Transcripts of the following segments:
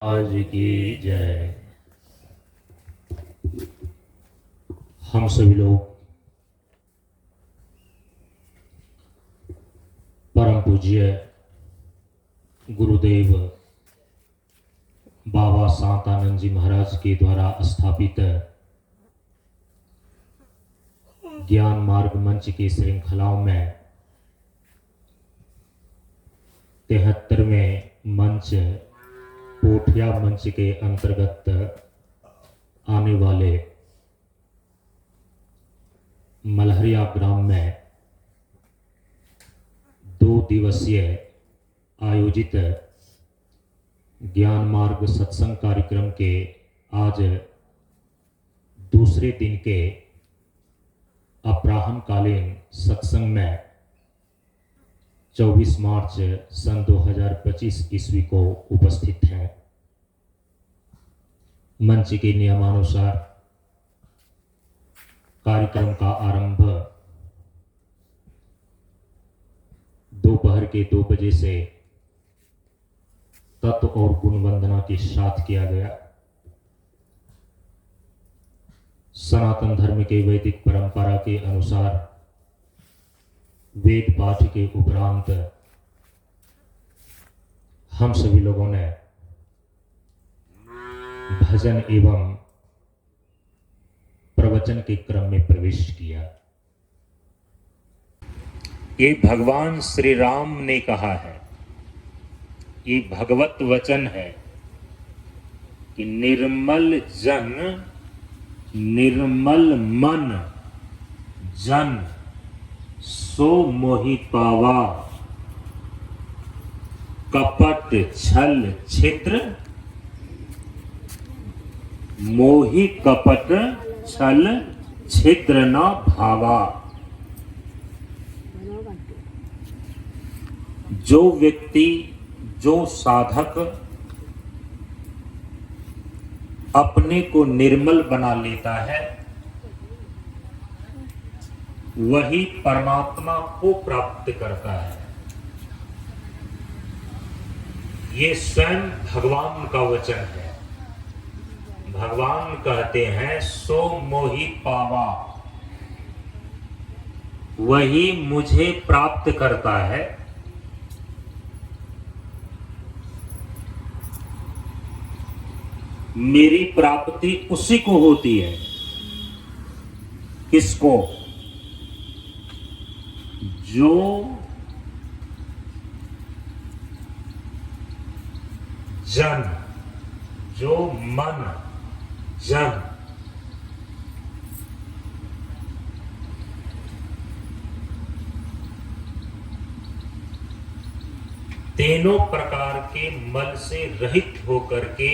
आज की जय। हम सभी लोग परम पूज्य गुरुदेव बाबा शांतानंद जी महाराज के द्वारा स्थापित ज्ञान मार्ग मंच की श्रृंखलाओं में 73वें मंच पोठिया मंच के अंतर्गत आने वाले मलहरिया ग्राम में 2 दिवसीय आयोजित ज्ञान मार्ग सत्संग कार्यक्रम के आज दूसरे दिन के अपराह्नकालीन सत्संग में 24 मार्च सन 2025 ईस्वी को उपस्थित हैं। मंच के नियमानुसार कार्यक्रम का आरंभ दोपहर के 2 बजे से तत्व और गुण वंदना के साथ किया गया। सनातन धर्म के वैदिक परंपरा के अनुसार वेद पाठ के उपरांत हम सभी लोगों ने भजन एवं प्रवचन के क्रम में प्रवेश किया। ये भगवान श्री राम ने कहा है, ये भगवत वचन है कि निर्मल जन निर्मल मन जन सो मोहि पावा, कपट छल छिद्र मोहि कपट छल छिद्र न भावा। जो व्यक्ति, जो साधक अपने को निर्मल बना लेता है वही परमात्मा को प्राप्त करता है। ये स्वयं भगवान का वचन है। भगवान कहते हैं सो मोहि पावा, वही मुझे प्राप्त करता है। मेरी प्राप्ति उसी को होती है। किसको? जो जन, जो मन जन तीनों प्रकार के मल से रहित होकर के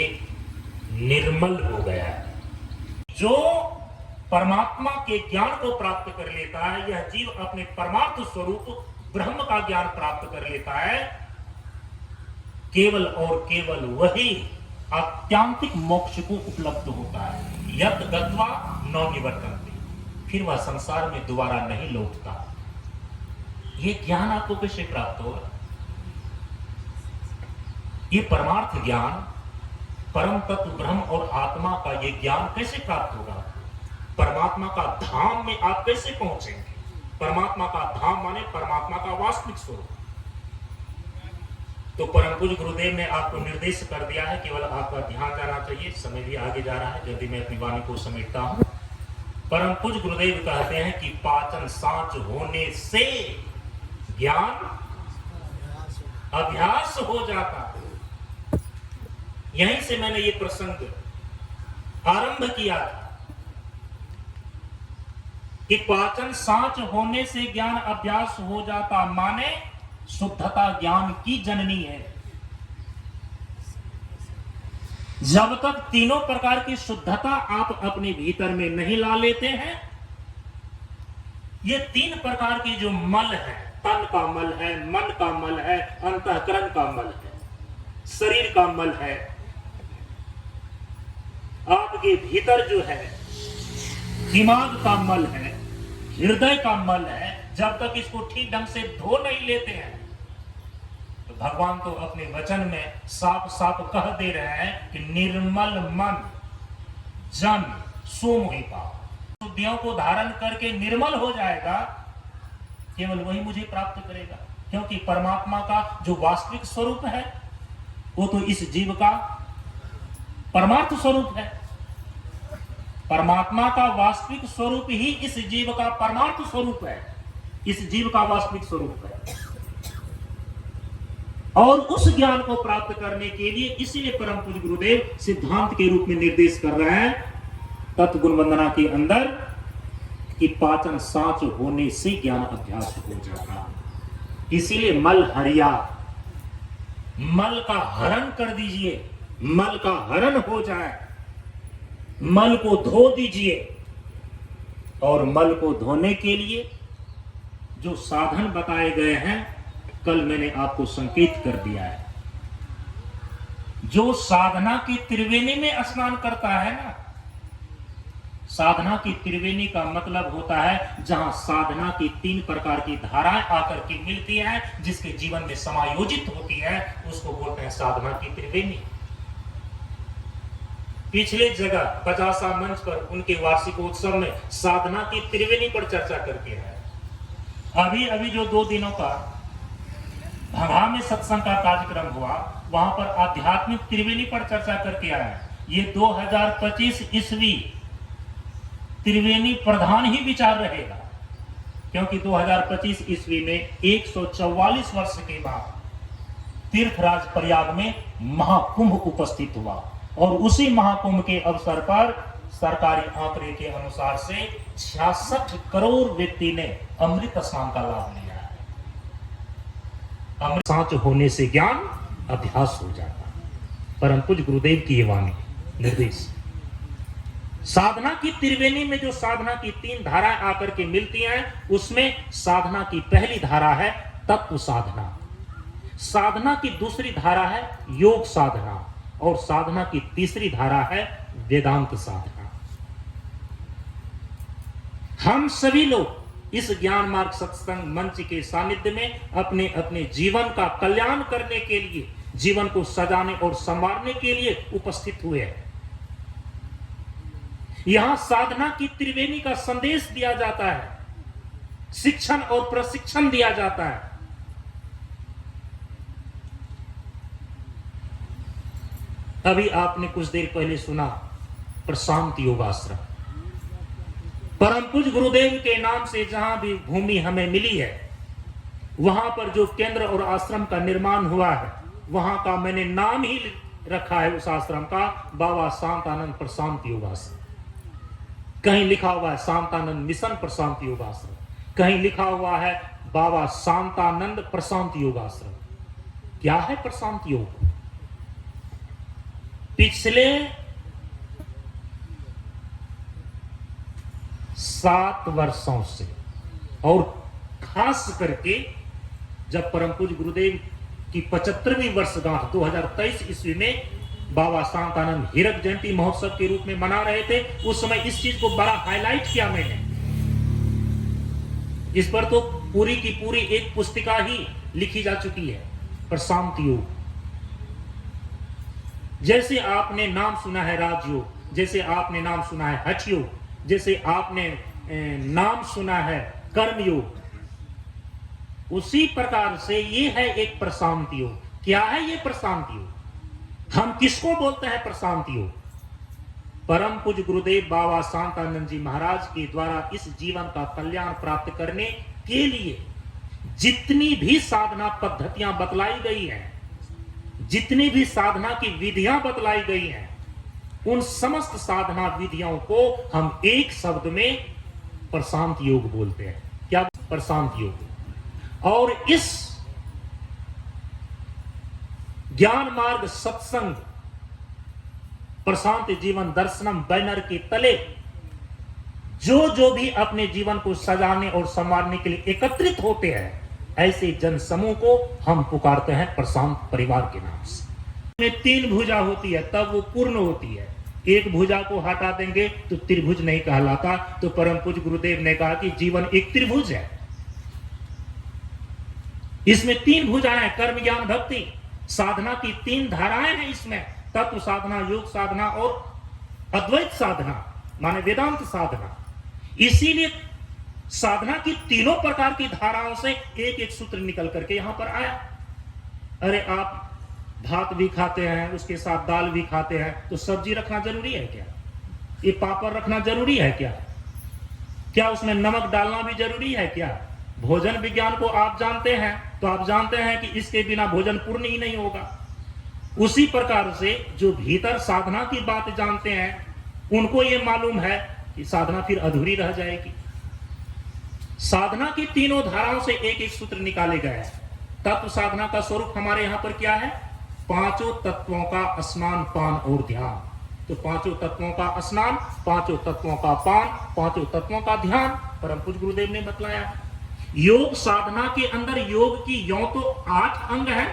निर्मल हो गया है। जो परमात्मा के ज्ञान को प्राप्त कर लेता है, यह जीव अपने परमार्थ स्वरूप ब्रह्म का ज्ञान प्राप्त कर लेता है। केवल और केवल वही आत्यांतिक मोक्ष को उपलब्ध होता है। यत् गत्वा न निवर्तन्ते, फिर वह संसार में दोबारा नहीं लौटता। ये ज्ञान आपको कैसे प्राप्त होगा? ये परमार्थ ज्ञान, परम तत्व ब्रह्म और आत्मा का ये ज्ञान कैसे प्राप्त होगा? परमात्मा का धाम में आप कैसे पहुंचेंगे? परमात्मा का धाम माने परमात्मा का वास्तविक स्वरूप। तो परम पूज्य गुरुदेव ने आपको निर्देश कर दिया है, केवल आपका ध्यान जाना चाहिए। समय भी आगे जा रहा है, जल्दी मैं अपनी वाणी को समेटता हूं। परम पूज्य गुरुदेव कहते हैं कि पाचन सांच होने से ज्ञान अभ्यास हो जाता है। यहीं से मैंने ये प्रसंग आरंभ किया था कि पाचन सांच होने से ज्ञान अभ्यास हो जाता, माने शुद्धता ज्ञान की जननी है। जब तक तीनों प्रकार की शुद्धता आप अपने भीतर में नहीं ला लेते हैं, ये 3 प्रकार की जो मल है, तन का मल है, मन का मल है, अंतःकरण का मल है, शरीर का मल है, आपके भीतर जो है दिमाग का मल है, हृदय का मल है, जब तक इसको ठीक ढंग से धो नहीं लेते हैं भगवान तो अपने वचन में साफ साफ कह दे रहे हैं कि निर्मल मन जन सो मोहि पावै। शुद्धियों को धारण करके निर्मल हो जाएगा, केवल वही मुझे प्राप्त करेगा, क्योंकि परमात्मा का जो वास्तविक स्वरूप है वो तो इस जीव का परमार्थ स्वरूप है। परमात्मा का वास्तविक स्वरूप ही इस जीव का परमार्थ स्वरूप है, इस जीव का वास्तविक स्वरूप है। और उस ज्ञान को प्राप्त करने के लिए इसीलिए परम पूज्य गुरुदेव सिद्धांत के रूप में निर्देश कर रहे हैं तत्व गुण वंदना के अंदर कि पाचन सांच होने से ज्ञान अभ्यास हो जाता। इसीलिए मल हरिया, मल का हरण कर दीजिए, मल का हरण हो जाए, मल को धो दीजिए। और मल को धोने के लिए जो साधन बताए गए हैं कल मैंने आपको संकेत कर दिया है। जो साधना की त्रिवेणी में स्नान करता है ना, साधना की त्रिवेणी का मतलब होता है जहां साधना की 3 प्रकार की धाराएं आकर के मिलती हैं, जिसके जीवन में समायोजित होती है, उसको बोलते हैं साधना की त्रिवेणी। पिछले जगह 50 मंच पर उनके वार्षिकोत्सव में साधना की त्रिवेणी पर चर्चा करके है। अभी अभी जो 2 दिनों का भंगा में सत्संग का कार्यक्रम हुआ, वहां पर आध्यात्मिक त्रिवेणी पर चर्चा करके आया। ये 2025 ईस्वी त्रिवेणी प्रधान ही विचार रहेगा, क्योंकि 2025 ईस्वी में 144 वर्ष के बाद तीर्थराज प्रयाग में महाकुंभ उपस्थित हुआ और उसी महाकुंभ के अवसर पर सरकारी आंकड़े के अनुसार से 66 करोड़ व्यक्ति ने अमृत स्नान का लाभ लिया है। अमृत सांच होने से ज्ञान अभ्यास हो जाता। परम पूज्य गुरुदेव की ये वाणी निर्देश। साधना की त्रिवेणी में जो साधना की 3 धाराएं आकर के मिलती हैं, उसमें साधना की पहली धारा है तत्व साधना, साधना की दूसरी धारा है योग साधना और साधना की तीसरी धारा है वेदांत साधना। हम सभी लोग इस ज्ञान मार्ग सत्संग मंच के सानिध्य में अपने अपने जीवन का कल्याण करने के लिए, जीवन को सजाने और संवारने के लिए उपस्थित हुए हैं। यहां साधना की त्रिवेणी का संदेश दिया जाता है, शिक्षण और प्रशिक्षण दिया जाता है। अभी आपने कुछ देर पहले सुना प्रशांत योगाश्रम। परम पूज्य गुरुदेव के नाम से जहां भी भूमि हमें मिली है, वहां पर जो केंद्र और आश्रम का निर्माण हुआ है, वहां का मैंने नाम ही रखा है उस आश्रम का, बाबा शांतानंद प्रशांत योगाश्रम। कहीं लिखा हुआ है शांतानंद मिशन प्रशांत योगाश्रम, कहीं लिखा हुआ है बाबा शांतानंद प्रशांत योगाश्रम। क्या है प्रशांत योग? पिछले 7 वर्षों से और खास करके जब परम पूज्य गुरुदेव की 75वीं वर्षगांठ 2023 ईस्वी में बाबा शांतानंद हीरक जयंती महोत्सव के रूप में मना रहे थे, उस समय इस चीज को बड़ा हाईलाइट किया मैंने। इस पर तो पूरी की पूरी एक पुस्तिका ही लिखी जा चुकी है, प्रशांत योग। जैसे आपने नाम सुना है राजयोग, जैसे आपने नाम सुना है हठ योग, जैसे आपने नाम सुना है कर्मयोग, उसी प्रकार से ये है एक प्रशांत योग। क्या है ये प्रशांत योग? हम किसको बोलते हैं प्रशांत योग? परम पूज्य गुरुदेव बाबा शांतानंद जी महाराज के द्वारा इस जीवन का कल्याण प्राप्त करने के लिए जितनी भी साधना पद्धतियां बतलाई गई हैं, जितनी भी साधना की विधियां बतलाई गई हैं, उन समस्त साधना विधियों को हम एक शब्द में प्रशांत योग बोलते हैं। क्या? प्रशांत योग। और इस ज्ञान मार्ग सत्संग प्रशांत जीवन दर्शनम बैनर के तले जो भी अपने जीवन को सजाने और संवारने के लिए एकत्रित होते हैं, ऐसे जन समूह को हम पुकारते हैं प्रशांत परिवार के नाम से। में 3 भुजा होती है तब वो पूर्ण होती है। एक भुजा को हटा देंगे तो त्रिभुज नहीं कहलाता। तो परम पूज्य गुरुदेव ने कहा कि जीवन एक त्रिभुज है। इसमें 3 भुजाएं, कर्म ज्ञान भक्ति साधना की 3 धाराएं हैं इसमें, तत्व साधना, योग साधना और अद्वैत साधना माने वेदांत साधना। इसीलिए साधना की तीनों प्रकार की धाराओं से एक एक सूत्र निकल करके यहां पर आया। अरे आप भात भी खाते हैं, उसके साथ दाल भी खाते हैं, तो सब्जी रखना जरूरी है क्या? ये पापड़ रखना जरूरी है क्या? क्या उसमें नमक डालना भी जरूरी है क्या? भोजन विज्ञान को आप जानते हैं, तो आप जानते हैं कि इसके बिना भोजन पूर्ण ही नहीं होगा। उसी प्रकार से जो भीतर साधना की बात जानते हैं, उनको यह मालूम है कि साधना फिर अधूरी रह जाएगी। साधना की तीनों धाराओं से एक एक सूत्र निकाले गए हैं। तत्व साधना का स्वरूप हमारे यहां पर क्या है? 5 तत्वों का स्नान, पान और ध्यान। तो 5 तत्वों का स्नान, 5 तत्वों का पान, 5 तत्वों का ध्यान परम पूज्य गुरुदेव ने बतलाया। योग साधना के अंदर योग की यों तो 8 अंग है।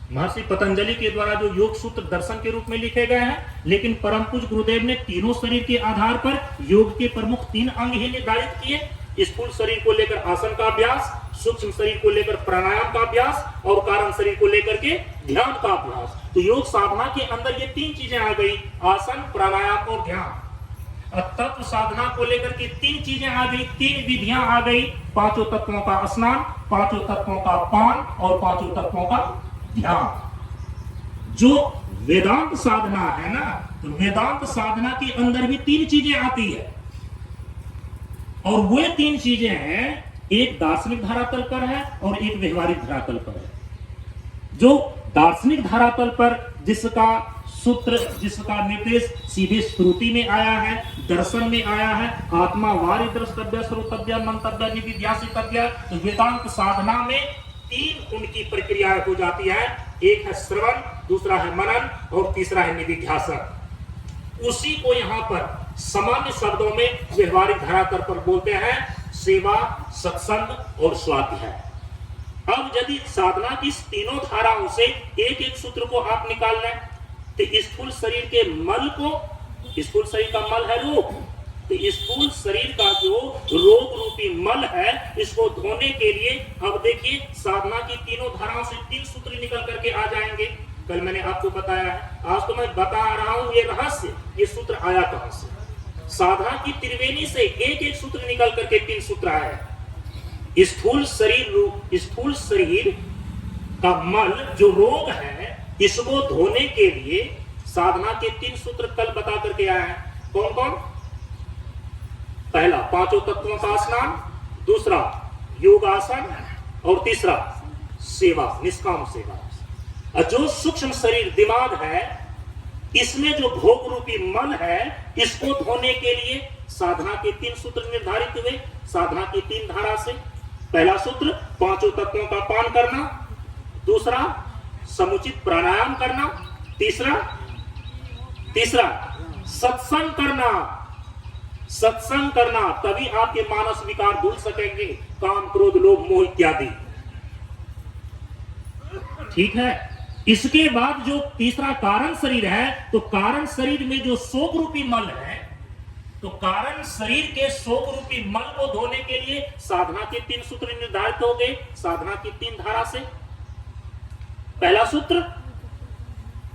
महर्षि पतंजलि के द्वारा जो योग सूत्र दर्शन के रूप में लिखे गए हैं, लेकिन परम पूज्य गुरुदेव ने तीनों शरीर के आधार पर योग के प्रमुख 3 अंग ही निर्धारित किए। स्थूल शरीर को लेकर आसन का अभ्यास, सूक्ष्म शरीर को लेकर प्राणायाम का अभ्यास और कारण शरीर को लेकर के ध्यान का अभ्यास। तो योग साधना के अंदर ये 3 चीजें आ गई, आसन, प्राणायाम और ध्यान। तत्व साधना को लेकर के 3 चीजें आ गई, 3 विधियां आ गई, 5 तत्वों का स्नान, 5 तत्वों का पान और 5 तत्वों का ध्यान। जो वेदांत साधना है ना, तो वेदांत साधना के अंदर भी 3 चीजें आती है, और वे 3 चीजें हैं, एक दार्शनिक धरातल पर है और एक व्यवहारिक धरातल पर है। जो दार्शनिक धरातल पर जिसका सूत्र, जिसका निर्देश सीधे श्रुति में आया है, दर्शन में आया है, आत्मा वारि द्रष्टव्य, श्रोतव्य, मंतव्य, निधिध्यासितव्य, तो वेदांत साधना में 3 उनकी प्रक्रियाएं हो जाती है। एक है श्रवण, दूसरा है मनन और तीसरा है निधिध्यासन। उसी को यहाँ पर सामान्य शब्दों में व्यवहारिक धरातल पर बोलते हैं सेवा, सत्संग और स्वाध्याय। अब यदि साधना की तीनों धाराओं से एक एक सूत्र को आप निकाल लें, तो स्थूल शरीर के मल को, स्थूल शरीर का मल है रोग, तो स्थूल शरीर का जो रोग रूपी मल है, इसको धोने के लिए अब देखिए साधना की तीनों धाराओं से 3 सूत्र निकल करके आ जाएंगे। कल मैंने आपको बताया है, आज तो मैं बता रहा हूं ये रहस्य, ये सूत्र आया कहां से। साधना की त्रिवेणी से एक एक सूत्र निकल करके 3 सूत्र आए। स्थूल शरीर का मल जो रोग है, इसको धोने के लिए साधना के 3 सूत्र कल बता करके आए हैं। कौन कौन? पहला 5 तत्वों का स्नान, दूसरा योगासन और तीसरा सेवा, निष्काम सेवा। और जो सूक्ष्म शरीर दिमाग है, इसमें जो भोग रूपी मन है, इसको धोने के लिए साधना के 3 सूत्र निर्धारित हुए। साधना की 3 धारा से पहला सूत्र 5 तत्वों का पान करना, दूसरा समुचित प्राणायाम करना, तीसरा सत्संग करना। सत्संग करना, तभी आपके मानस विकार धुल सकेंगे, काम, क्रोध, लोभ, मोह इत्यादि। ठीक है। इसके बाद जो तीसरा कारण शरीर है, तो कारण शरीर में जो शोक रूपी मल है, तो कारण शरीर के शोक रूपी मल को धोने के लिए साधना के 3 सूत्र निर्धारित हो गए। साधना की 3 धारा से पहला सूत्र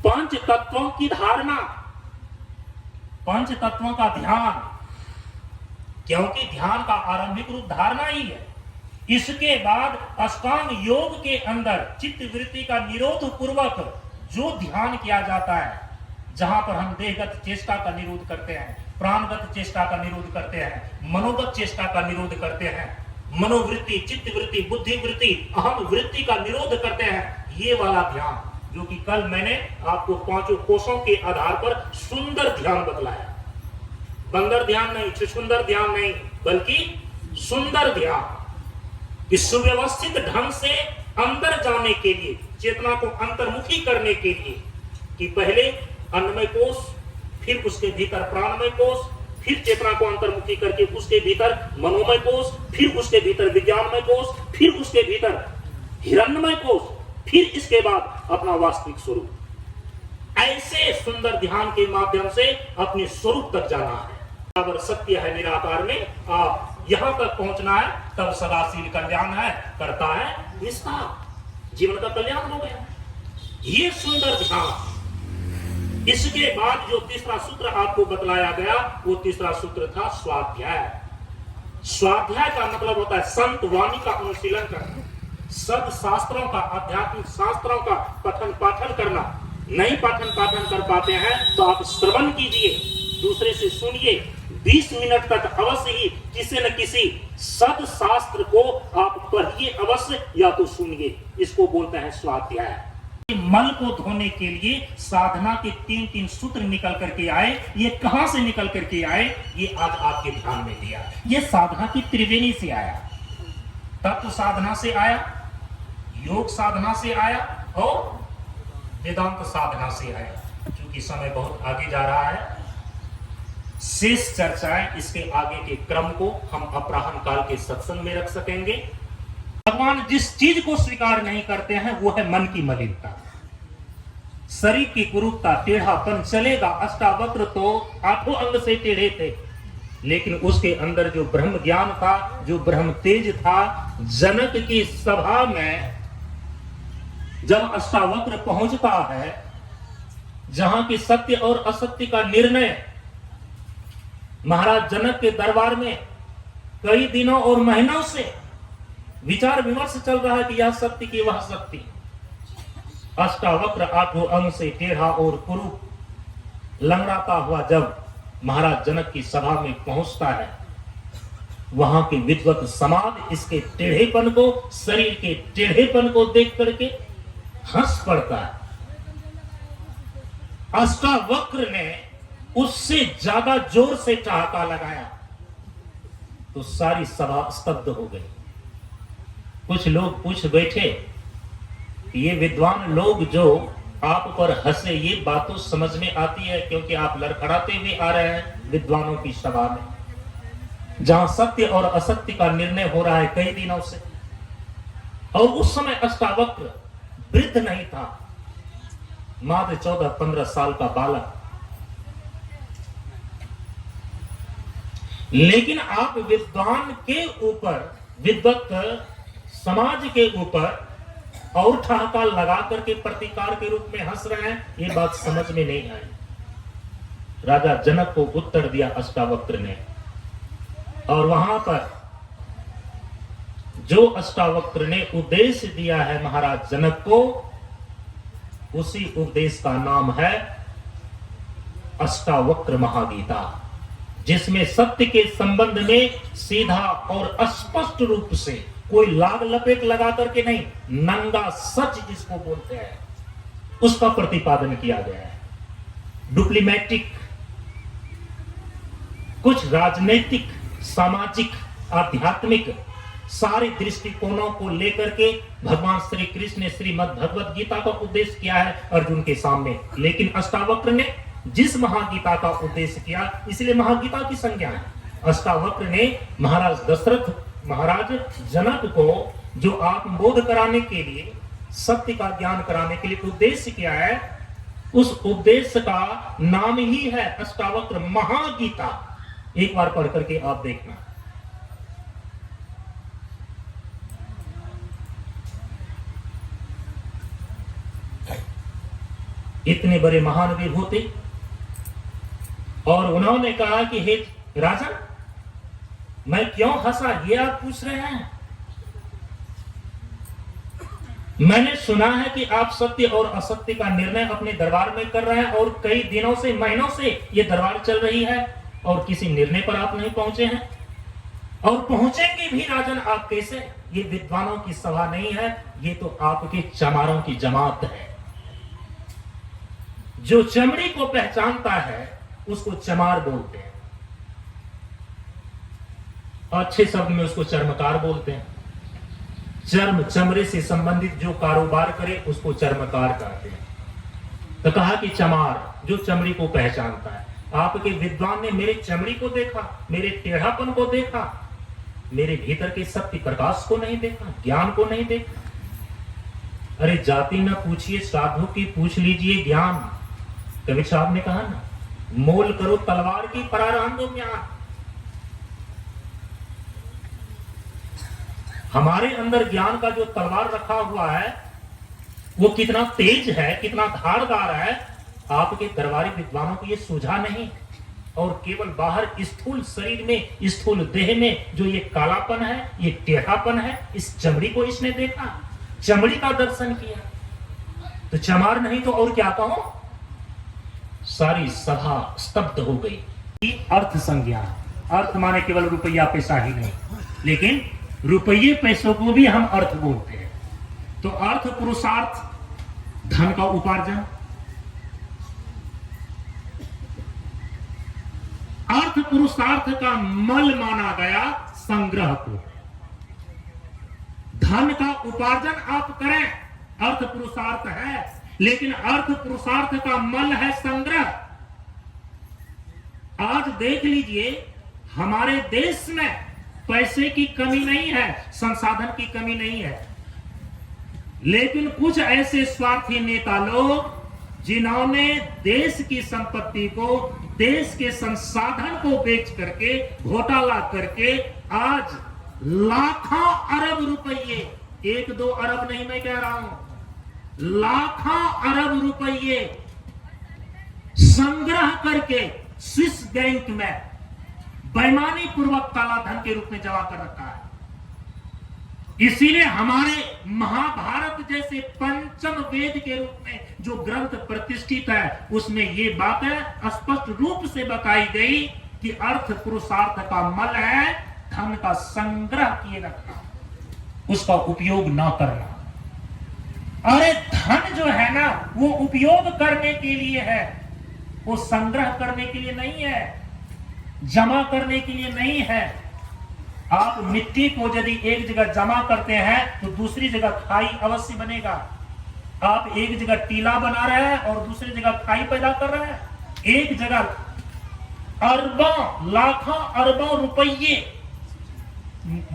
5 तत्वों की धारणा, 5 तत्वों का ध्यान, क्योंकि ध्यान का आरंभिक रूप धारणा ही है। इसके बाद अष्टांग योग के अंदर चित्त वृत्ति का निरोध पूर्वक जो ध्यान किया जाता है, जहां पर हम देहगत चेष्टा का निरोध करते हैं, प्राणगत चेष्टा का निरोध करते हैं, मनोगत चेष्टा का निरोध करते हैं, मनोवृत्ति, चित्त वृत्ति, बुद्धि वृत्ति, अहम वृत्ति का निरोध करते हैं, ये वाला ध्यान, जो कि कल मैंने आपको 5 कोशों के आधार पर सुंदर ध्यान बतलाया। बंदर ध्यान नहीं, छुछुंदर ध्यान नहीं, बल्कि सुंदर ध्यान। इस सुव्यवस्थित ढंग से अंदर जाने के लिए, चेतना को अंतर्मुखी करने के लिए, कि पहले अन्नमय कोश, फिर उसके भीतर प्राणमय कोश, फिर चेतना को अंतर्मुखी करके उसके भीतर मनोमय कोश, फिर उसके भीतर विज्ञानमय कोश, फिर उसके भीतर हिरण्यमय कोश, फिर इसके बाद अपना वास्तविक स्वरूप। ऐसे सुंदर ध्यान के माध्यम से अपने स्वरूप तक जाना है। सत्य है निराकार में आप यहां तक पहुंचना है, तब सदाशील कल्याण है, करता है इसका जीवन का कल्याण हो गया। ये सुंदर था। इसके बाद जो तीसरा सूत्र आपको बतलाया गया, वो तीसरा सूत्र था स्वाध्याय। स्वाध्याय का मतलब होता है संत वाणी का अनुशीलन करना, सब शास्त्रों का, आध्यात्मिक शास्त्रों का पठन पाठन करना। नहीं पठन पाठन कर पाते हैं तो आप श्रवण कीजिए, दूसरे से सुनिए, 20 मिनट तक अवश्य ही किसी न किसी सदशास्त्र को आप पढ़िए अवश्य, या तो सुनिए। इसको बोलते हैं स्वाध्याय। मल को धोने के लिए साधना के 3 सूत्र निकल करके आए। ये कहां से निकल करके आए, ये आज आपके ध्यान में दिया। ये साधना की त्रिवेणी से आया, तत्व साधना से आया, योग साधना से आया और वेदांत साधना से आया। क्योंकि समय बहुत आगे जा रहा है, शेष चर्चाएं इसके आगे के क्रम को हम अपराह्न काल के सत्संग में रख सकेंगे। भगवान जिस चीज को स्वीकार नहीं करते हैं वो है मन की मलिनता, शरीर की कुरूपता, टेढ़ापन। चलेगा, अष्टावक्र तो 8 अंग से टेढ़े थे, लेकिन उसके अंदर जो ब्रह्म ज्ञान था, जो ब्रह्म तेज था, जनक की सभा में जब अष्टावक्र पहुंचता है, जहां की सत्य और असत्य का निर्णय महाराज जनक के दरबार में कई दिनों और महीनों से विचार विमर्श चल रहा है कि यह सत्य की वह सत्य। अष्टावक्र 8 अंग से टेढ़ा और कुरूप लंगड़ाता हुआ जब महाराज जनक की सभा में पहुंचता है, वहां के विद्वत समाज इसके टेढ़ेपन को, शरीर के टेढ़ेपन को देख करके हंस पड़ता है। अष्टावक्र ने उससे ज्यादा जोर से ठहाका लगाया तो सारी सभा स्तब्ध हो गई। कुछ लोग पूछ बैठे, ये विद्वान लोग जो आप पर हंसे, ये बात तो समझ में आती है क्योंकि आप लड़खड़ाते हुए आ रहे हैं विद्वानों की सभा में, जहां सत्य और असत्य का निर्णय हो रहा है कई दिनों से। और उस समय अष्टावक्र वृद्ध नहीं था, मात्र 14-15 साल का बालक। लेकिन आप विद्वान के ऊपर, विद्वत समाज के ऊपर और ठहाका लगा करके प्रतिकार के रूप में हंस रहे हैं, ये बात समझ में नहीं आई। राजा जनक को उत्तर दिया अष्टावक्र ने, और वहां पर जो अष्टावक्र ने उपदेश दिया है महाराज जनक को, उसी उपदेश का नाम है अष्टावक्र महागीता, जिसमें सत्य के संबंध में सीधा और स्पष्ट रूप से, कोई लाग लपेट लगा करके नहीं, नंगा सच जिसको बोलते हैं, उसका प्रतिपादन किया गया है। डुप्लीमेटिक, कुछ राजनीतिक, सामाजिक, आध्यात्मिक सारे दृष्टिकोणों को लेकर के भगवान श्री कृष्ण ने श्रीमद् भगवत गीता का उपदेश किया है अर्जुन के सामने। लेकिन अष्टावक्र ने जिस महागीता का उपदेश किया, इसलिए महागीता की संज्ञा है। अष्टावक्र ने महाराज दशरथ, महाराज जनक को जो आत्मबोध कराने के लिए, सत्य का ज्ञान कराने के लिए उपदेश किया है, उस उपदेश का नाम ही है अष्टावक्र महागीता। एक बार पढ़ करके आप देखना। इतने बड़े महानवीर होते और उन्होंने कहा कि हे राजा, मैं क्यों हंसा, ये आप पूछ रहे हैं? मैंने सुना है कि आप सत्य और असत्य का निर्णय अपने दरबार में कर रहे हैं और कई दिनों से, महीनों से ये दरबार चल रही है और किसी निर्णय पर आप नहीं पहुंचे हैं, और पहुंचेंगे भी राजन आप कैसे? ये विद्वानों की सभा नहीं है, ये तो आपके चमारों की जमात है। जो चमड़ी को पहचानता है उसको चमार बोलते हैं, अच्छे शब्द में उसको चर्मकार बोलते हैं। चर्म, चमड़े से संबंधित जो कारोबार करे उसको चर्मकार कहते हैं। तो कहा कि चमार, जो चमड़ी को पहचानता है। आपके विद्वान ने मेरे चमड़ी को देखा, मेरे टेढ़ापन को देखा, मेरे भीतर के सत्य प्रकाश को नहीं देखा, ज्ञान को नहीं देखा। अरे जाति न पूछिए साधु की, पूछ लीजिए ज्ञान। कबीर साहब ने कहा ना, मोल करो तलवार की, परारंभ दो ज्ञान। हमारे अंदर ज्ञान का जो तलवार रखा हुआ है वो कितना तेज है, कितना धारदार है, आपके दरबारी विद्वानों को ये सूझा नहीं। और केवल बाहर स्थूल शरीर में, स्थूल देह में जो ये कालापन है, ये टेढ़ापन है, इस चमड़ी को इसने देखा, चमड़ी का दर्शन किया। तो चमार नहीं तो और क्या कहो। सारी सभा स्तब्ध हो गई। अर्थ संज्ञा, अर्थ माने केवल रुपया पैसा ही नहीं, लेकिन रुपये पैसों को भी हम अर्थ बोलते हैं। तो अर्थ पुरुषार्थ, धन का उपार्जन, अर्थ पुरुषार्थ का मल माना गया संग्रह को। धन का उपार्जन आप करें, अर्थ पुरुषार्थ है, लेकिन अर्थ पुरुषार्थ का मल है संग्रह। आज देख लीजिए, हमारे देश में पैसे की कमी नहीं है, संसाधन की कमी नहीं है, लेकिन कुछ ऐसे स्वार्थी नेता लोग जिन्होंने देश की संपत्ति को, देश के संसाधन को बेच करके, घोटाला करके आज लाखों अरब रुपये, 1-2 अरब नहीं मैं कह रहा हूं, लाखों अरब रुपये संग्रह करके स्विस बैंक में बेईमानी पूर्वक काला धन के रूप में जमा कर रखा है। इसीलिए हमारे महाभारत जैसे पंचम वेद के रूप में जो ग्रंथ प्रतिष्ठित है, उसमें ये बातें स्पष्ट रूप से बताई गई कि अर्थ पुरुषार्थ का मल है, धन का संग्रह किए रखना, उसका उपयोग ना करना। अरे धन जो है ना, वो उपयोग करने के लिए है, वो संग्रह करने के लिए नहीं है, जमा करने के लिए नहीं है। आप मिट्टी को यदि एक जगह जमा करते हैं तो दूसरी जगह खाई अवश्य बनेगा। आप एक जगह टीला बना रहे हैं और दूसरी जगह खाई पैदा कर रहे हैं। एक जगह अरबों, लाखों अरबों रुपये,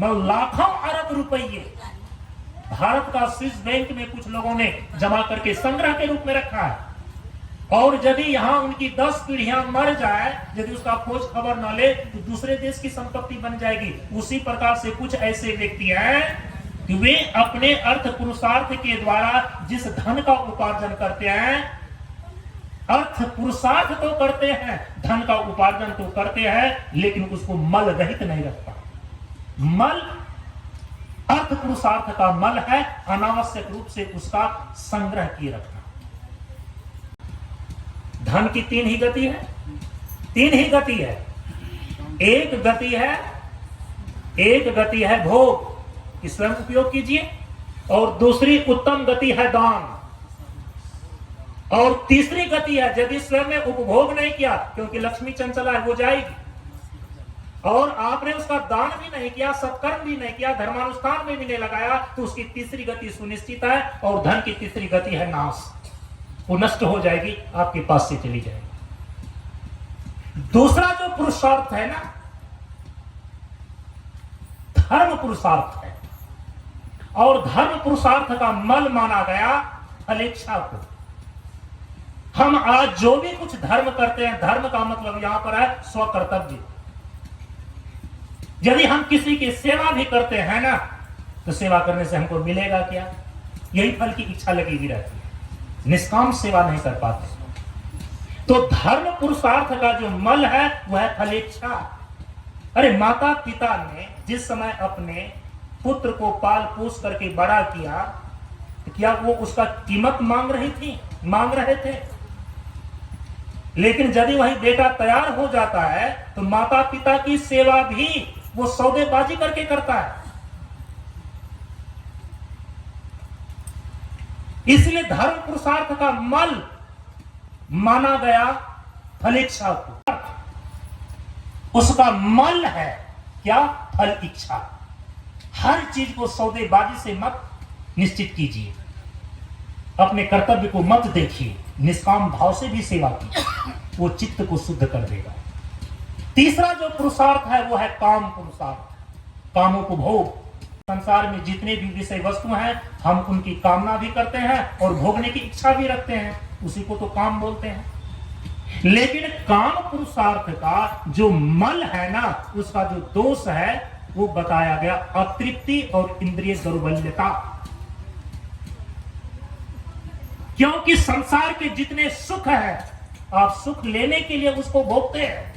लाखों अरब रुपये भारत का स्विस बैंक में कुछ लोगों ने जमा करके संग्रह के रूप में रखा है। और यदि यहां उनकी 10 पीढ़ियां मर जाए, यदि उसका खोज खबर न ले, तो दूसरे देश की संपत्ति बन जाएगी। उसी प्रकार से कुछ ऐसे व्यक्ति हैं कि वे अपने अर्थ पुरुषार्थ के द्वारा जिस धन का उपार्जन करते हैं, अर्थ पुरुषार्थ तो करते हैं, धन का उपार्जन तो करते हैं, लेकिन उसको मल रहित नहीं रखता। मल, अर्थ पुरुषार्थ का मल है, अनावश्यक रूप से उसका संग्रह किए रखना। धन की 3 ही गति है, 3 ही गति है। एक गति है भोग कि स्वयं उपयोग कीजिए, और दूसरी उत्तम गति है दान, और तीसरी गति है यदि स्वयं में उपभोग नहीं किया, क्योंकि लक्ष्मी चंचला है, वो जाएगी, और आपने उसका दान भी नहीं किया, सत्कर्म भी नहीं किया, धर्मानुष्ठान में भी नहीं लगाया, तो उसकी तीसरी गति सुनिश्चित है। और धन की तीसरी गति है नाश, वो नष्ट हो जाएगी, आपके पास से चली जाएगी। दूसरा जो पुरुषार्थ है ना, धर्म पुरुषार्थ है, और धर्म पुरुषार्थ का मल माना गया फलेच्छा को। हम आज जो भी कुछ धर्म करते हैं, धर्म का मतलब यहां पर है स्वकर्तव्य। यदि हम किसी की सेवा भी करते हैं ना, तो सेवा करने से हमको मिलेगा क्या? यही फल की इच्छा लगी रहती है, निष्काम सेवा नहीं कर पाते। तो धर्म पुरुषार्थ का जो मल है वह है फलेच्छा। अरे माता पिता ने जिस समय अपने पुत्र को पाल पोस करके बड़ा किया, तो क्या वो उसका कीमत मांग रहे थे? लेकिन यदि वही बेटा तैयार हो जाता है तो माता पिता की सेवा भी वो सौदेबाजी करके करता है। इसलिए धर्म पुरुषार्थ का मल माना गया फलेच्छा को। उसका मल है क्या? फल इच्छा। हर चीज को सौदेबाजी से मत निश्चित कीजिए, अपने कर्तव्य को मत देखिए, निष्काम भाव से भी सेवा कीजिए, वो चित्त को शुद्ध कर देगा। तीसरा जो पुरुषार्थ है वो है काम पुरुषार्थ, कामोपभोग। संसार में जितने भी विषय वस्तु हैं, हम उनकी कामना भी करते हैं और भोगने की इच्छा भी रखते हैं, उसी को तो काम बोलते हैं। लेकिन काम पुरुषार्थ का जो मल है ना, उसका जो दोष है वो बताया गया अतृप्ति और इंद्रिय दौर्बल्यता। क्योंकि संसार के जितने सुख है, आप सुख लेने के लिए उसको भोगते हैं,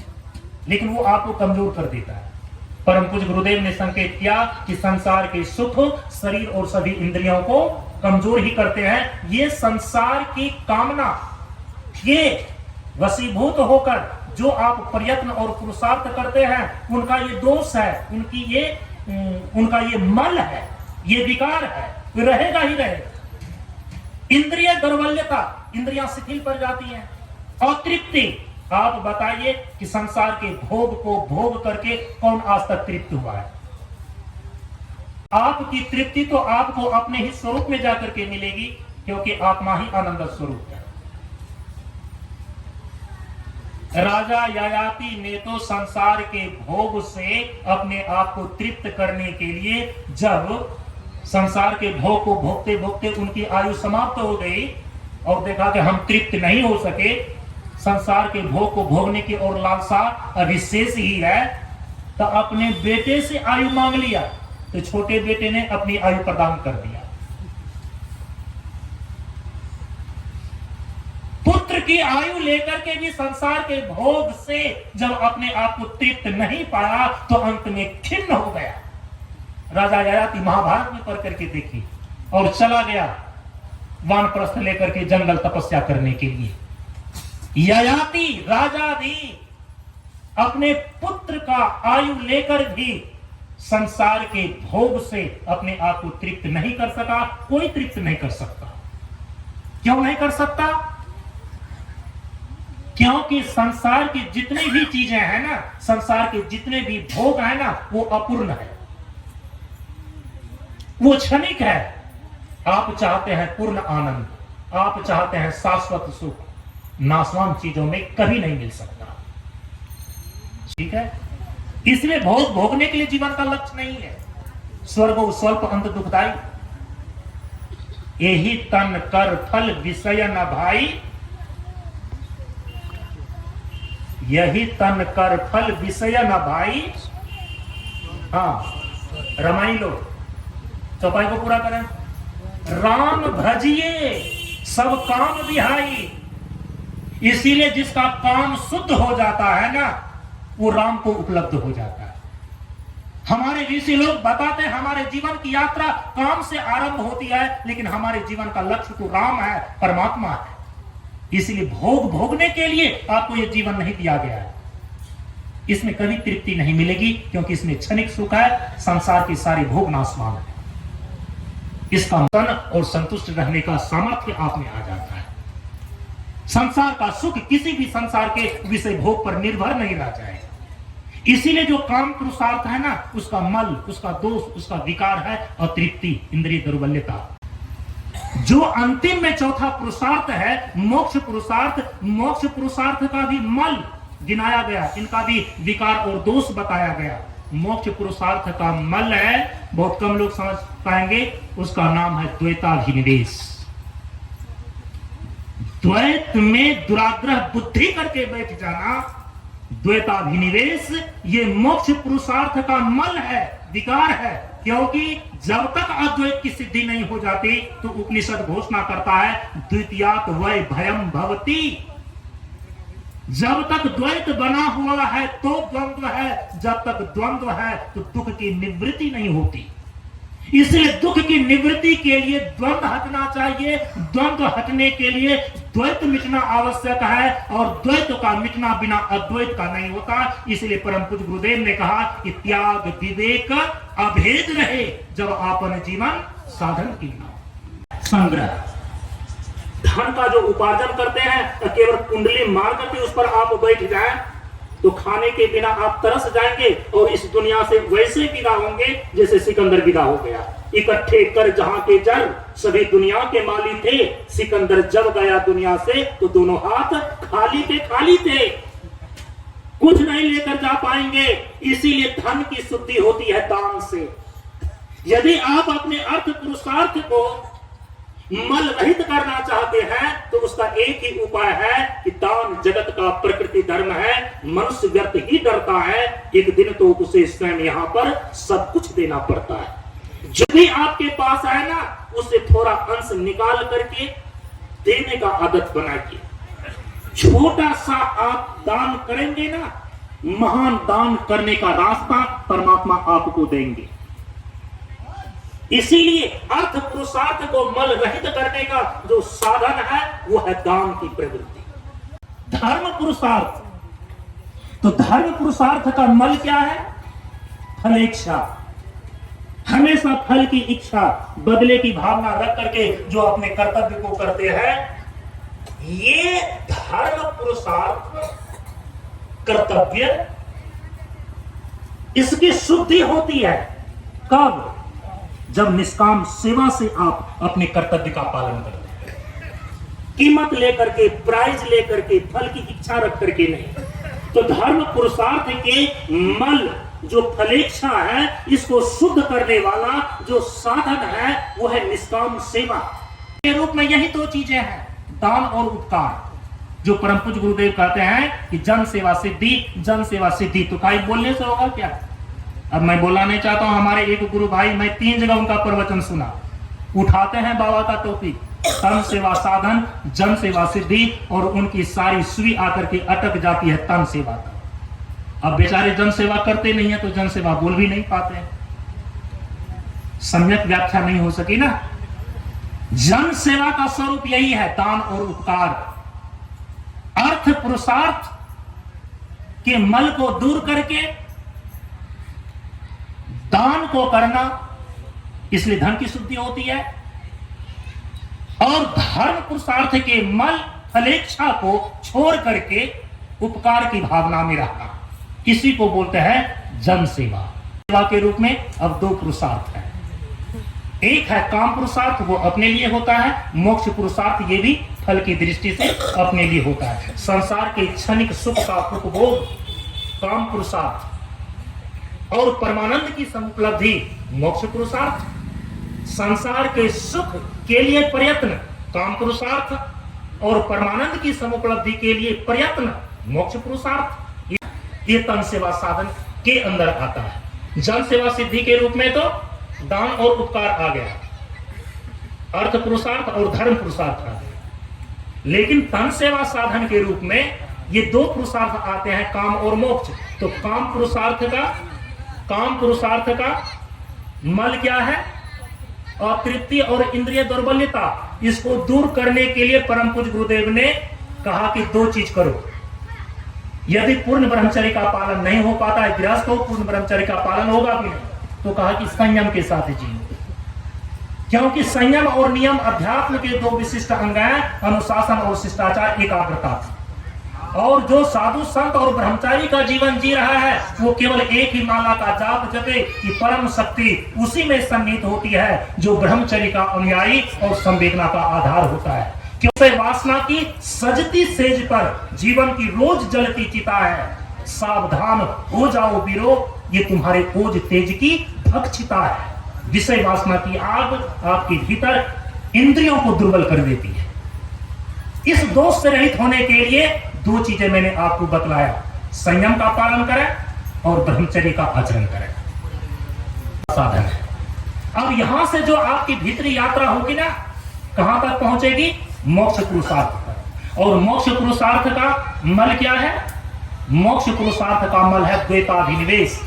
लेकिन वो आपको कमजोर कर देता है। परम पूज्य गुरुदेव ने संकेत किया कि संसार के सुख शरीर और सभी इंद्रियों को कमजोर ही करते हैं। ये संसार की कामना ये वशीभूत होकर जो आप प्रयत्न और पुरुषार्थ करते हैं, उनका ये दोष है, उनका ये मल है, ये विकार है, रहेगा ही रहेगा। इंद्रिय दौर्बल्यता, इंद्रियां शिथिल पड़ जाती हैं। अतृप्ति, आप बताइए कि संसार के भोग को भोग करके कौन आज तक तृप्त हुआ है? आपकी तृप्ति तो आपको अपने ही स्वरूप में जाकर के मिलेगी, क्योंकि आत्मा ही आनंद स्वरूप है। राजा ययाति ने तो संसार के भोग से अपने आप को तृप्त करने के लिए, जब संसार के भोग को भोगते भोगते उनकी आयु समाप्त हो गई और देखा कि हम तृप्त नहीं हो सके, संसार के भोग को भोगने की और लालसा अविशेष ही है, तो अपने बेटे से आयु मांग लिया, तो छोटे बेटे ने अपनी आयु प्रदान कर दिया। पुत्र की आयु लेकर के भी संसार के भोग से जब अपने आप को तृप्त नहीं पाया तो अंत में खिन्न हो गया। राजा ययाति महाभारत में पढ़ करके देखी, और चला गया वानप्रस्थ लेकर के जंगल तपस्या करने के लिए। ययाति राजा भी अपने पुत्र का आयु लेकर भी संसार के भोग से अपने आप को तृप्त नहीं कर सका। कोई तृप्त नहीं कर सकता। क्यों नहीं कर सकता? क्योंकि संसार की जितनी भी चीजें हैं ना, संसार के जितने भी भोग हैं ना, वो अपूर्ण है, वो क्षणिक है। आप चाहते हैं पूर्ण आनंद, आप चाहते हैं शाश्वत सुख, नाशवान चीजों में कभी नहीं मिल सकता। ठीक है, इसलिए भोग भोगने के लिए जीवन का लक्ष्य नहीं है। स्वर्गो स्वल्प अंत दुखदाई, यही तन कर फल विषय न भाई, यही तन कर फल विषय न भाई। हाँ, रमाई लो, चौपाई को पूरा करें। राम भजिए सब काम विहाई। इसीलिए जिसका काम शुद्ध हो जाता है ना, वो राम को उपलब्ध हो जाता है। हमारे ऋषि लोग बताते हैं हमारे जीवन की यात्रा काम से आरंभ होती है, लेकिन हमारे जीवन का लक्ष्य तो राम है, परमात्मा है। इसलिए भोग भोगने के लिए आपको यह जीवन नहीं दिया गया है। इसमें कभी तृप्ति नहीं मिलेगी, क्योंकि इसमें क्षणिक सुख है, संसार के सारे भोग नाशवान है। इसका तन और संतुष्ट रहने का सामर्थ्य आप में आ जाता है। संसार का सुख किसी भी संसार के विषय भोग पर निर्भर नहीं रह जाएगा। इसीलिए जो काम पुरुषार्थ है ना, उसका मल, उसका दोष, उसका विकार है अतृप्ति, इंद्रिय दौर्बल्यता। जो अंतिम में चौथा पुरुषार्थ है मोक्ष पुरुषार्थ, मोक्ष पुरुषार्थ का भी मल गिनाया गया, इनका भी विकार और दोष बताया गया। मोक्ष पुरुषार्थ का मल है, बहुत कम लोग समझ पाएंगे, उसका नाम है द्वैताभिनिवेश। द्वैत में दुराग्रह बुद्धि करके बैठ जाना, द्वैताभिनिवेश, ये मोक्ष पुरुषार्थ का मल है, विकार है। क्योंकि जब तक अद्वैत की सिद्धि नहीं हो जाती तो उपनिषद घोषणा करता है द्वितीयात वै भयम भवति। जब तक द्वैत बना हुआ है तो द्वंद्व है, जब तक द्वंद्व है तो दुख की निवृत्ति नहीं होती। इसलिए दुख की निवृत्ति के लिए द्वंद्व हटना चाहिए, द्वंद्व हटने के लिए द्वैत मिटना आवश्यक है, और द्वैत का मिटना बिना अद्वैत का नहीं होता। इसलिए परम पूज्य गुरुदेव ने कहा कि त्याग विवेक अभेद रहे जब आपन जीवन साधन की। संग्रह, धन का जो उपार्जन करते हैं तो केवल कुंडली मार करके उस पर आप बैठ जाएं तो खाने के बिना आप तरस जाएंगे और इस दुनिया से वैसे विदा होंगे जैसे सिकंदर विदा हो गया। इकट्ठे कर जहां के जर सभी दुनिया के माली थे, सिकंदर जब गया दुनिया से तो दोनों हाथ खाली थे, खाली थे, कुछ नहीं लेकर जा पाएंगे। इसीलिए धन की शुद्धि होती है दान से। यदि आप अपने अर्थ पुरुषार्थ को मल रहित करना चाहते हैं तो उसका एक ही उपाय है कि दान जगत का प्रकृति प्रति धर्म है। मनुष्य व्यर्थ ही डरता है, एक दिन तो उसे स्वयं यहाँ पर सब कुछ देना पड़ता है। जो भी आपके पास है ना, उसे थोड़ा अंश निकाल करके देने का आदत बनाइए। छोटा सा आप दान करेंगे ना, महान दान करने का रास्ता परमात्मा आपको देंगे। इसीलिए अर्थ पुरुषार्थ को मल रहित करने का जो साधन है वो है दान की प्रवृत्ति। धर्म पुरुषार्थ, तो धर्म पुरुषार्थ का मल क्या है? फलेच्छा। हमेशा फल की इच्छा, बदले की भावना रख करके जो अपने कर्तव्य को करते हैं, ये धर्म पुरुषार्थ कर्तव्य, इसकी शुद्धि होती है कब? जब निष्काम सेवा से आप अपने कर्तव्य का पालन करते हैं, कीमत लेकर के, प्राइज लेकर के, फल की इच्छा रख करके नहीं। तो धर्म पुरुषार्थ के मल जो फलेच्छा है, इसको शुद्ध करने वाला जो साधन है वो है निष्काम सेवा के रूप में। यही दो चीजें हैं, दान और उपकार, जो परम पूज्य गुरुदेव कहते हैं कि जन सेवा सिद्धि, जन सेवा सिद्धि। तो काई बोलने से होगा क्या? अब मैं बोलना नहीं चाहता हूं। हमारे एक गुरु भाई, मैं 3 जगह उनका प्रवचन सुना, उठाते हैं बाबा का टोपी, तन सेवा साधन, जन सेवा सिद्धि, और उनकी सारी सुई आकर के अटक जाती है तन सेवा का। अब बेचारे जन सेवा करते नहीं है तो जन सेवा बोल भी नहीं पाते हैं, सम्यक व्याख्या नहीं हो सकी ना। जन सेवा का स्वरूप यही है, दान और उपकार। अर्थ पुरुषार्थ के मल को दूर करके दान को करना, इसलिए धन की शुद्धि होती है। और धर्म पुरुषार्थ के मल फलेच्छा को छोड़ करके उपकार की भावना में रहना, किसी को बोलते हैं जन सेवा। सेवा के रूप में अब 2 पुरुषार्थ है। एक है काम पुरुषार्थ, वो अपने लिए होता है। मोक्ष पुरुषार्थ, ये भी फल की दृष्टि से अपने लिए होता है। संसार के क्षणिक सुख का उपभोग काम पुरुषार्थ, और परमानंद की समुपलब्धि मोक्ष पुरुषार्थ। संसार के सुख के लिए प्रयत्न काम पुरुषार्थ, और परमानंद की समुपलब्धि के लिए प्रयत्न मोक्ष पुरुषार्थ। ये तन सेवा साधन के अंदर आता है। जन सेवा सिद्धि के रूप में तो दान और उपकार आ गया, अर्थ पुरुषार्थ और धर्म पुरुषार्थ आ गया। लेकिन तन सेवा साधन के रूप में ये 2 पुरुषार्थ आते हैं, काम और मोक्ष। तो काम पुरुषार्थ का मल क्या है? अतृप्ति और इंद्रिय दुर्बलता। इसको दूर करने के लिए परम पूज्य गुरुदेव ने कहा कि 2 चीज करो। यदि पूर्ण ब्रह्मचर्य का पालन नहीं हो पाता है, गृहस्थ हो, पूर्ण ब्रह्मचर्य का पालन होगा भी नहीं, तो कहा कि संयम के साथ जियो। क्योंकि संयम और नियम अध्यात्म के 2 विशिष्ट अंग हैं, अनुशासन और शिष्टाचार, एकाग्रता। और जो साधु संत और ब्रह्मचारी का जीवन जी रहा है, वो केवल एक ही माला का जाप जपे कि परम शक्ति उसी में सन्निहित होती है, जो ब्रह्मचर्य का अनुयायी और संवेदना का आधार होता है। क्योंकि वासना की सजती सेज पर जीवन की रोज जलती चिता है। सावधान हो जाओ वीरो, ये तुम्हारे ओज तेज की भक्षिता है। विषय वासना की आग आपके भीतर इंद्रियों को दुर्बल कर देती है। इस दोष से रहित होने के लिए 2 चीजें मैंने आपको बतलाया, संयम का पालन करें और ब्रह्मचर्य का आचरण करें, साधन है। अब यहां से जो आपकी भीतरी यात्रा होगी ना, कहां तक पहुंचेगी? मोक्ष पुरुषार्थ तक। और मोक्ष पुरुषार्थ का मल क्या है? मोक्ष पुरुषार्थ का मल है द्वैताभिनिवेश।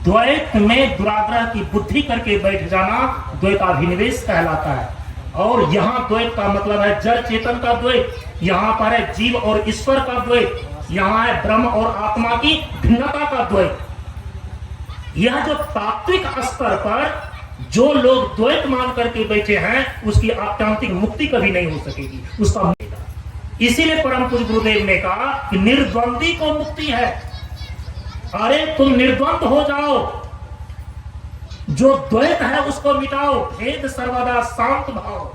द्वैत में दुराग्रह की बुद्धि करके बैठ जाना द्वैताभिनिवेश कहलाता है। और यहां द्वैत का मतलब है जड़ चेतन का द्वैत, यहां पर है जीव और ईश्वर का द्वैत, यहां है ब्रह्म और आत्मा की भिन्नता का द्वैत। यह जो तात्विक स्तर पर जो लोग द्वैत मान करके बैठे हैं, उसकी आत्यांतिक मुक्ति कभी नहीं हो सकेगी, उसका। इसीलिए परम पूज्य गुरुदेव ने कहा कि निर्द्वंदी को मुक्ति है। अरे तुम निर्द्वंद हो जाओ, जो द्वैत है उसको मिटाओ, भेद सर्वदा शांत भाव।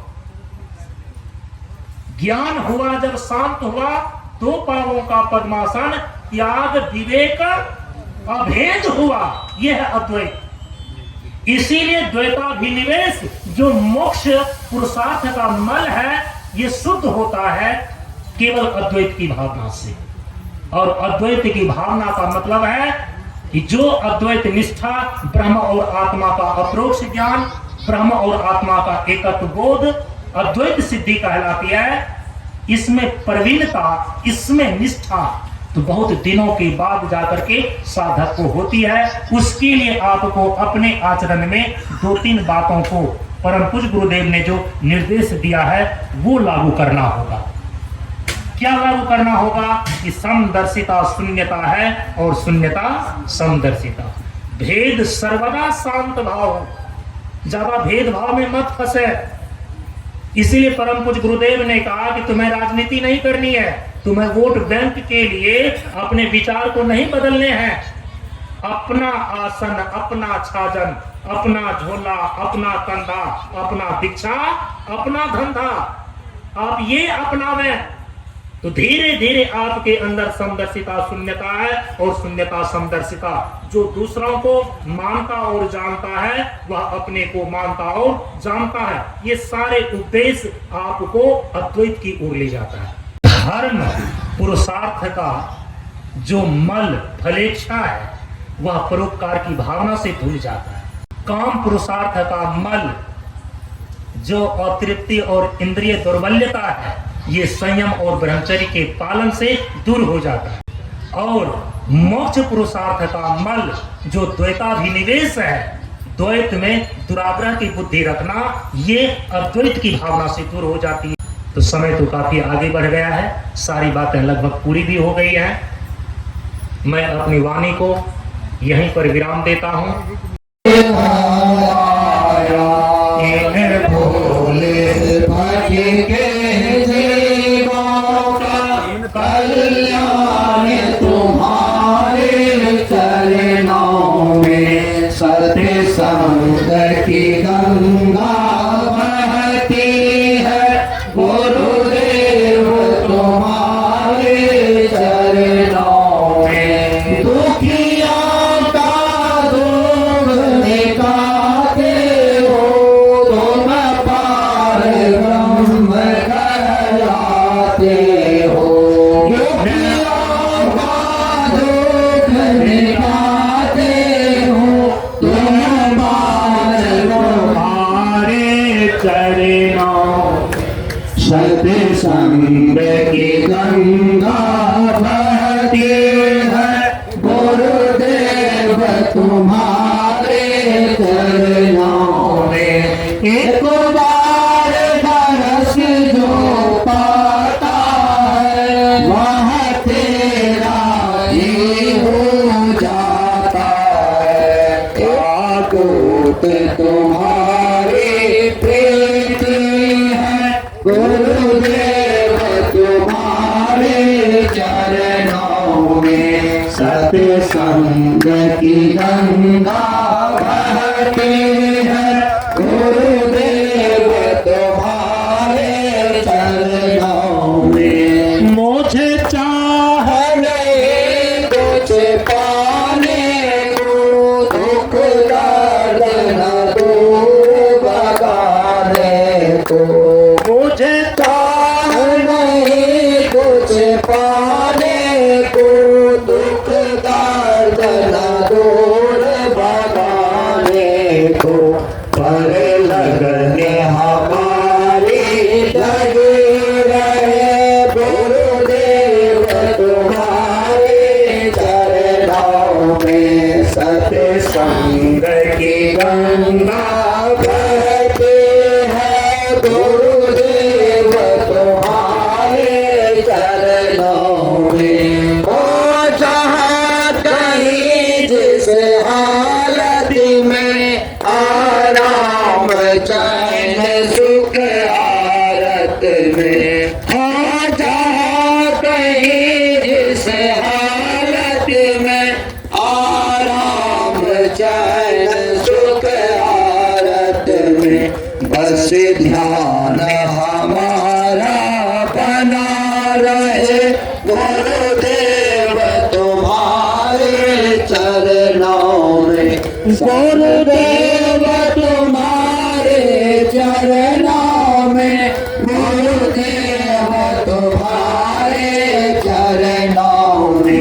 ज्ञान हुआ जब शांत हुआ, 2 पावों का पद्मासन, त्याग विवेक अभेद हुआ, यह है अद्वैत। इसीलिए द्वैताभिनिवेश जो मोक्ष पुरुषार्थ का मल है, ये शुद्ध होता है केवल अद्वैत की भावना से। और अद्वैत की भावना का मतलब है कि जो अद्वैत निष्ठा, ब्रह्म और आत्मा का अपरोक्ष ज्ञान, ब्रह्म और आत्मा का एकत्व बोध अद्वैत सिद्धि कहलाती है। इसमें प्रवीणता, इसमें निष्ठा तो बहुत दिनों के बाद जाकर के साधक को होती है। उसके लिए आपको अपने आचरण में 2-3 बातों को परम पूज्य गुरुदेव ने जो निर्देश दिया है वो लागू करना होगा। क्या लागू करना होगा कि समदर्शिता शून्यता है और शून्यता समदर्शिता। भेद सर्वदा शांत भाव, ज्यादा भेदभाव में मत फंसे। इसीलिए परम पूज्य गुरुदेव ने कहा कि तुम्हें राजनीति नहीं करनी है, तुम्हें वोट बैंक के लिए अपने विचार को नहीं बदलने हैं। अपना आसन, अपना छाजन, अपना झोला, अपना कंधा, अपना दीक्षा, अपना धंधा, आप ये अपनावे तो धीरे धीरे आपके अंदर समदर्शिता शून्यता है और शून्यता समदर्शिता। जो दूसरों को मानता और जानता है वह अपने को मानता और जानता है। ये सारे उपदेश आपको अद्वैत की ओर ले जाता है। धर्म पुरुषार्थ का जो मल फलेच्छा है वह परोपकार की भावना से धुल जाता है। काम पुरुषार्थ का मल जो अतृप्ति और इंद्रिय दुर्बल्यता है ये संयम और ब्रह्मचर्य के पालन से दूर हो जाता है। और मोक्ष पुरुषार्थ का मल जो द्वैताभिनिवेश है, द्वैत में दुराग्रह की बुद्धि रखना, ये अद्वैत की भावना से दूर हो जाती है। तो समय तो काफी आगे बढ़ गया है, सारी बातें लगभग पूरी भी हो गई हैं। मैं अपनी वाणी को यहीं पर विराम देता हूँ। कल्याण तुम्हारे चरणों में सत्य संग की गंगा बहती है। गुरुदेव तुम्हारे चरणों में दुखिया का दुख निकालते हो, तुम पार ब्रह्म कहलाते हो। सत्य संग की गंगा बहती है। गुरुदेव तुम्हारे चरणों में एक बार बरस जो पाता है वह तेरा ही हो जाता है। आगोत तुम्हारी प्रीति है। गुरुदेव तुम्हारे चरणों में सत्य संग की गंगा बहती है। गुरुदेव तुम्हारे चरणों में मुझे चाह नहीं कुछ पाने को, दुख दर्द न दूर भगाने को। मुझे चाह नहीं कुछ पाने को, दुख दर्द न दूर भगाने को। पर लगने हमारी लगी रहे। गुरुदेव तुम्हारे चरणों में सत्य संग की गंगा बहती है। गुरुदेव तुम्हारे चरणों में ओ जहाँ कहीं जिस हालत में आराम चैन सुख आरत में, हाँ जहाँ कहीं जिस हालत में आराम चैन सुख आरत में, बस ध्यान हमारा बना रहे। गुरुदेव तुम्हारे चरणों में, गुरुदेव तुम्हारे चरणों में, गुरुदेव तुम्हारे चरणों में।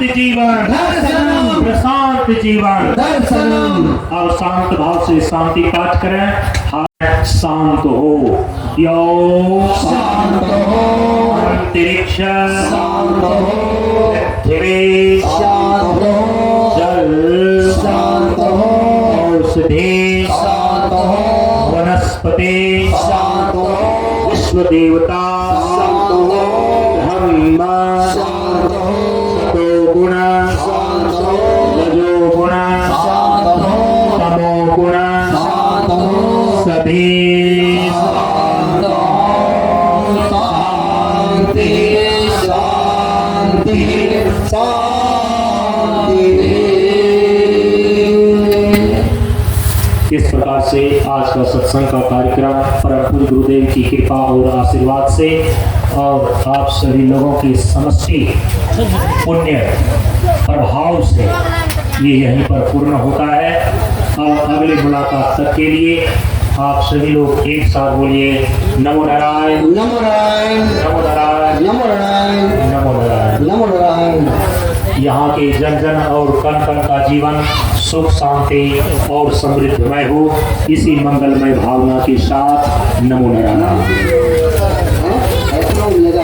जीवन, दर्शनम प्रशांत जीवन। दर्शनम। और शांत भाव से शांति पाठ करें। हाथ शांत हो, यो शांत हो, अंतरिक्ष शांत हो, पृथ्वी शांत हो, जल शांत हो, औषधि शांत हो, वनस्पति शांत हो, विश्व देवता शांत हो, ब्रह्म शांत हो, सतो गुण शांत हो, रजो गुण शांत हो, तमो गुण शांत हो, सभी शांत हो, शांति शांति शांति। इस प्रकार से आज का सत्संग का कार्यक्रम परम पूज्य गुरुदेव की कृपा और आशीर्वाद से और आप सभी लोगों की समष्टि पुण्य प्रभाव से ये यहीं पर पूर्ण होता है। और अगली मुलाकात तक के लिए आप सभी लोग एक साथ बोलिए नमो नारायण, नमो नारायण, नमो नारायण, नमो नारायण, नमो नारायण। नमो नारायण। यहाँ के जन जन और कण कण का जीवन सुख शांति और समृद्धमय हो, इसी मंगलमय भावना के साथ नमो नारायण। ऐसा लगा